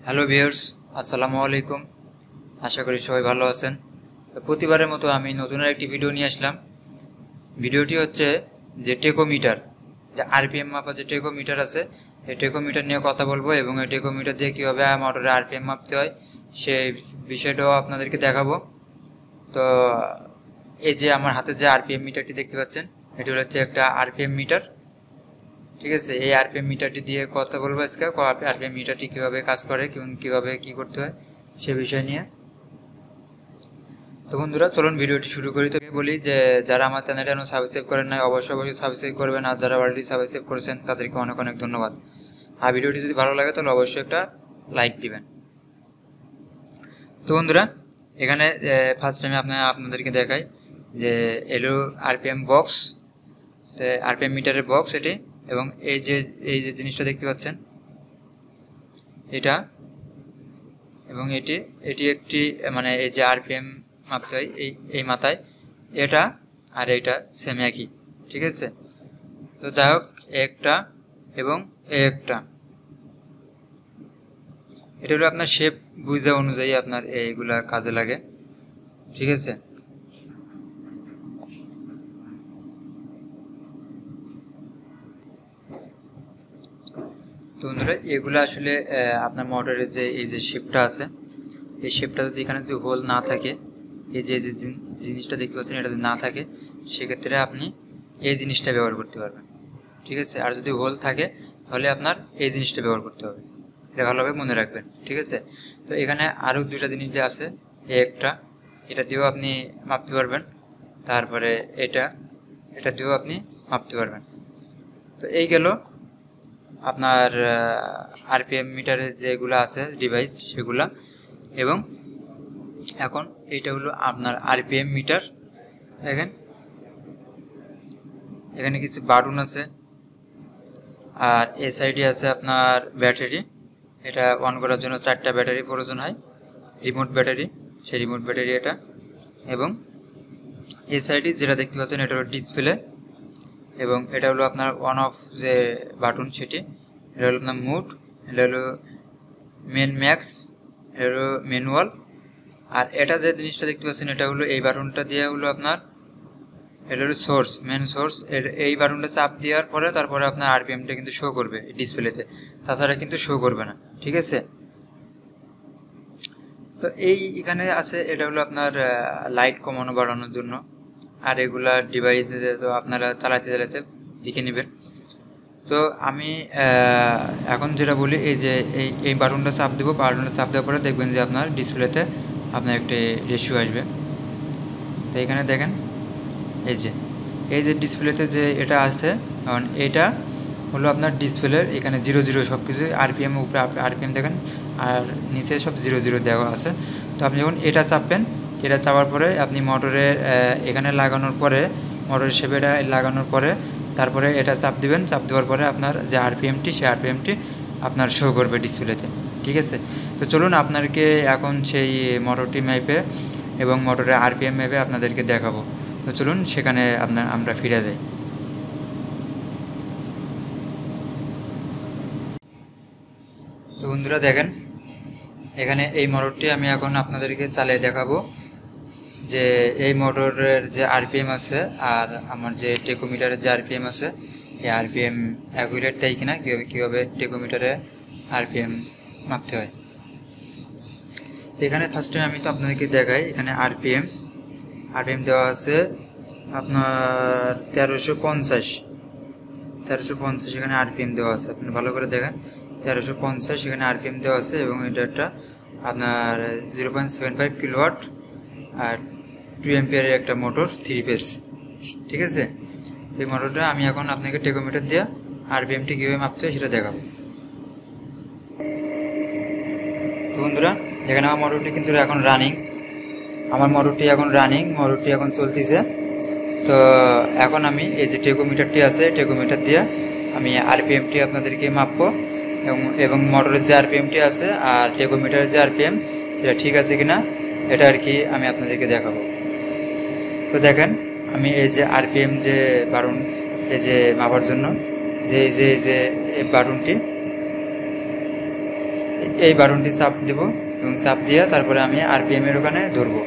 Hello viewers, আসসালামু আলাইকুম। আশা করি সবাই ভালো আছেন। প্রতিবারের মতো আমি নতুন একটি ভিডিও নিয়ে আসলাম। ভিডিওটি হচ্ছে যে টেকোমিটার, যে আরপিএম মাপা যে টেকোমিটার আছে, এই টেকোমিটার নিয়ে কথা বলবো এবং এই টেকোমিটার দিয়ে কীভাবে মোটরে আরপিএম মাপতে হয় সেই বিষয়টাও আপনাদেরকে দেখাবো। তো এই যে আমার হাতে যে আরপিএম মিটারটি দেখতে পাচ্ছেন, এটি হচ্ছে একটা আরপিএম মিটার। ঠিক আছে, এই আরপিএম মিটারটি দিয়ে কথা বলবো আজকে। আরপিএম মিটারটি কিভাবে কাজ করে, কিভাবে কি করতে হয় সে বিষয় নিয়ে। তো বন্ধুরা, চলুন ভিডিওটি শুরু করি। তো বলি যে যারা আমার চ্যানেলটা এখনো সাবস্ক্রাইব করেন নাই, অবশ্যই সাবস্ক্রাইব করবেন, আর যারা অলরেডি সাবস্ক্রাইব করেছেন তাদেরকে অনেক অনেক ধন্যবাদ। আর ভিডিওটি যদি ভালো লাগে তাহলে অবশ্যই একটা লাইক দিবেন। তো বন্ধুরা, এখানে ফার্স্ট টাইমে আপনাদেরকে দেখাই যে এলো আরপিএম বক্স, আরপিএম মিটারের বক্স এটি, এবং এই যে জিনিসটা দেখতে পাচ্ছেন এটা, এবং এটি একটি মানে এই যে আরপিএম মাপতে হয় এই মাথায়, এটা আর এটা সেম একই। ঠিক আছে, তো যাই হোক, একটা এবং একটা, এটা হলো আপনার শেপ বুঝা অনুযায়ী আপনার এইগুলা কাজে লাগে। ঠিক আছে, তো বন্ধুরা, এগুলো আসলে আপনার মোটরের যে এই যে শেপটা আছে, এই শেপটা যদি এখানে যদি হোল না থাকে, এই যে জিনিসটা দেখতে পাচ্ছেন এটা যদি না থাকে, সেক্ষেত্রে আপনি এই জিনিসটা ব্যবহার করতে পারবেন। ঠিক আছে, আর যদি হোল থাকে তাহলে আপনার এই জিনিসটা ব্যবহার করতে হবে। এটা ভালোভাবে মনে রাখবেন। ঠিক আছে, তো এখানে আরও দুইটা জিনিস যে আছে, এটা দিয়েও আপনি মাপতে পারবেন, তারপরে এটা দিয়েও আপনি মাপতে পারবেন। তো এই গেল আপনার আরপিএম মিটারের যেগুলো আছে ডিভাইস সেগুলা। এবং এখন এইটা হলো আপনার আরপিএম মিটার। দেখেন এখানে কিছু বাটন আছে, আর এই সাইডে আছে আপনার ব্যাটারি। এটা অন করার জন্য 4টা ব্যাটারি প্রয়োজন হয়, রিমোট ব্যাটারি, সেই রিমোট ব্যাটারি এটা। এবং এই সাইডে যেটা দেখতে পাচ্ছেন এটা হলো ডিসপ্লে, এবং এটা হলো আপনার অন অফ যে বাটন সেটি। এটা হলো আপনার মুড, এটা হলো মেন ম্যাক্স, এটা হলো ম্যানুয়াল। আর এটা যে জিনিসটা দেখতে পাচ্ছেন এটা হলো এই বাটনটা দিয়ে হলো আপনার, এটা হলো সোর্স, মেন সোর্স। এই বাটনটা চাপ দেওয়ার পরে তারপরে আপনার আরপিএমটা কিন্তু শো করবে ডিসপ্লেতে, তাছাড়া কিন্তু শো করবে না। ঠিক আছে, তো এখানে আছে এটা হলো আপনার লাইট কমানো বাড়ানোর জন্য। আর এগুলা ডিভাইস তো আপনারা চালাতে দেখে নেবেন। তো আমি এখন যেটা বলি, এই যে এই বাটনটা চাপ দেবো, বাটনটা চাপ দেওয়ার পরে দেখবেন যে আপনার ডিসপ্লেতে আপনার একটি রেশিও আসবে। তো এখানে দেখেন এই যে ডিসপ্লেতে যে এটা আছে, কারণ এটা হলো আপনার ডিসপ্লের এখানে 00 সব কিছু, আরপিএম উপরে আরপিএম দেখেন, আর নিচে সব 00 দেওয়া আছে। তো আপনি যখন এটা চাপবেন, এটা চাপার পরে আপনি মোটরের এখানে লাগানোর পরে, মোটরের শেপেটা লাগানোর পরে তারপরে এটা চাপ দিবেন। চাপ দেওয়ার পরে আপনার যে আরপিএমটি, সেই আরপিএমটি আপনার শো করবে ডিসপ্লেতে। ঠিক আছে, তো চলুন আপনাদেরকে এখন সেই মোটরটি ম্যাপে এবং মোটরের আরপিএম ম্যাপে আপনাদেরকে দেখাবো। তো চলুন সেখানে আমরা ফিরে যাই। তো বন্ধুরা দেখেন, এখানে এই মোটরটি আমি এখন আপনাদেরকে চালিয়ে দেখাবো যে এই মোটরের যে আরপিএম আছে আর আমার যে টেকোমিটারের যে আরপিএম আছে, এই আরপিএম অ্যাকুরেট তাই কিনা, কীভাবে টেকোমিটারে আরপিএম মাপতে হয়। এখানে ফার্স্টে আমি তো আপনাদেরকে দেখাই, এখানে আরপিএম দেওয়া আছে আপনার 1350 এখানে আরপিএম দেওয়া আছে। আপনি ভালো করে দেখেন, 1350 এখানে আরপিএম দেওয়া আছে, এবং এটা একটা আপনার 0.75 কিলোওয়াট আর 2 অ্যাম্পিয়ারের একটা মোটর 3 ফেজ। ঠিক আছে, এই মোটরটা আমি এখন আপনাকে টেকোমিটার দিয়ে আরপিএমটি কীভাবে মাপতে হয় সেটা দেখাবো। তো বন্ধুরা, এখানে আমার মোটরটি কিন্তু এখন রানিং, মোটরটি এখন চলতেছে। তো এখন আমি এই যে টেকোমিটারটি আছে, টেকোমিটার দিয়ে আমি আরপিএমটি আপনাদেরকে মাপবো, এবং মোটরের যে আরপিএমটি আছে আর টেকোমিটারের যে আরপিএম এটা ঠিক আছে কিনা এটা আর কি আমি আপনাদেরকে দেখাবো। তো দেখেন, আমি এই যে আরপিএম যে বাটন, এই যে মাপার জন্য যে এই বাটনটি, এই বাটনটি চাপ দেব এবং চাপ দিয়ে তারপরে আমি আরপিএম এর ওখানে ধরবো,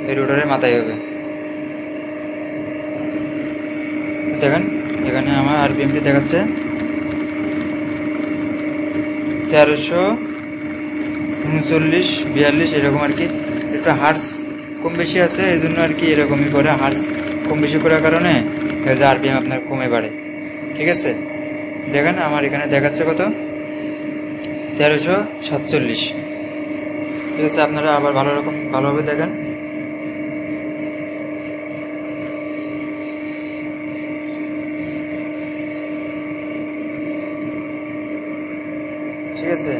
এই রোটারের মাথায় হবে। দেখেন এখানে আমার আরপিএমটি দেখাচ্ছে 1339-42 এরকম আর কি। একটু হার্স কম বেশি আছে, এই জন্য আর কি এরকমই করে, হার্স কম বেশি করার কারণে আরপিএম আপনার কমে বাড়ে। ঠিক আছে, দেখেন আমার এখানে দেখাচ্ছে কত, 1347। ঠিক আছে, আপনারা আবার ভালোভাবে দেখেন। ঠিক আছে,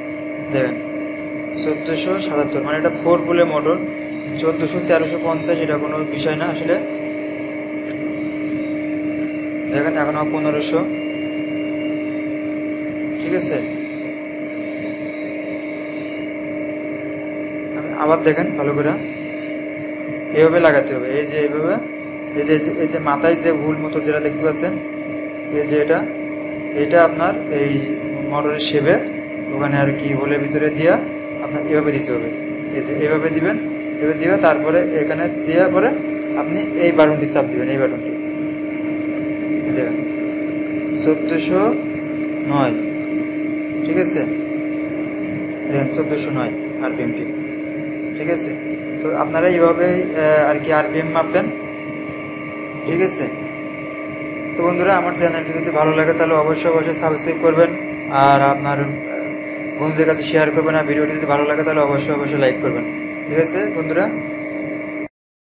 দেখেন 1477, মানে এটা 4 পোলে মোটর। 1400-1350 এটা কোনো বিষয় না আসলে। দেখেন এখনো 1500। ঠিক আছে, আবার দেখেন ভালো করে, এইভাবে লাগাতে হবে। এই যে এইভাবে, এই যে মাথায় যে ভুল মতো যেটা দেখতে পাচ্ছেন, এই যে এটা আপনার এই মোটরের শেপে ওখানে আর কি হোলের ভিতরে দিয়া আপনার এভাবে দিতে হবে। এই যে এইভাবে দিবেন, এভাবে দিবে, তারপরে এখানে দেওয়ার পরে আপনি এই বাটনটি চাপ দিবেন, এই বাটনটি। দেখেন 1409। ঠিক আছে, দেখেন 1409 আরপিএমটি। ঠিক আছে, তো আপনারা এইভাবে আর কি আরপিএম মাপবেন। ঠিক আছে, তো বন্ধুরা আমার চ্যানেলটি যদি ভালো লাগে তাহলে অবশ্যই সাবস্ক্রাইব করবেন, আর আপনার বন্ধুদের কাছে শেয়ার করবেন, আর ভিডিওটি যদি ভালো লাগে তাহলে অবশ্যই লাইক করবেন। ঠিক আছে বন্ধুরা।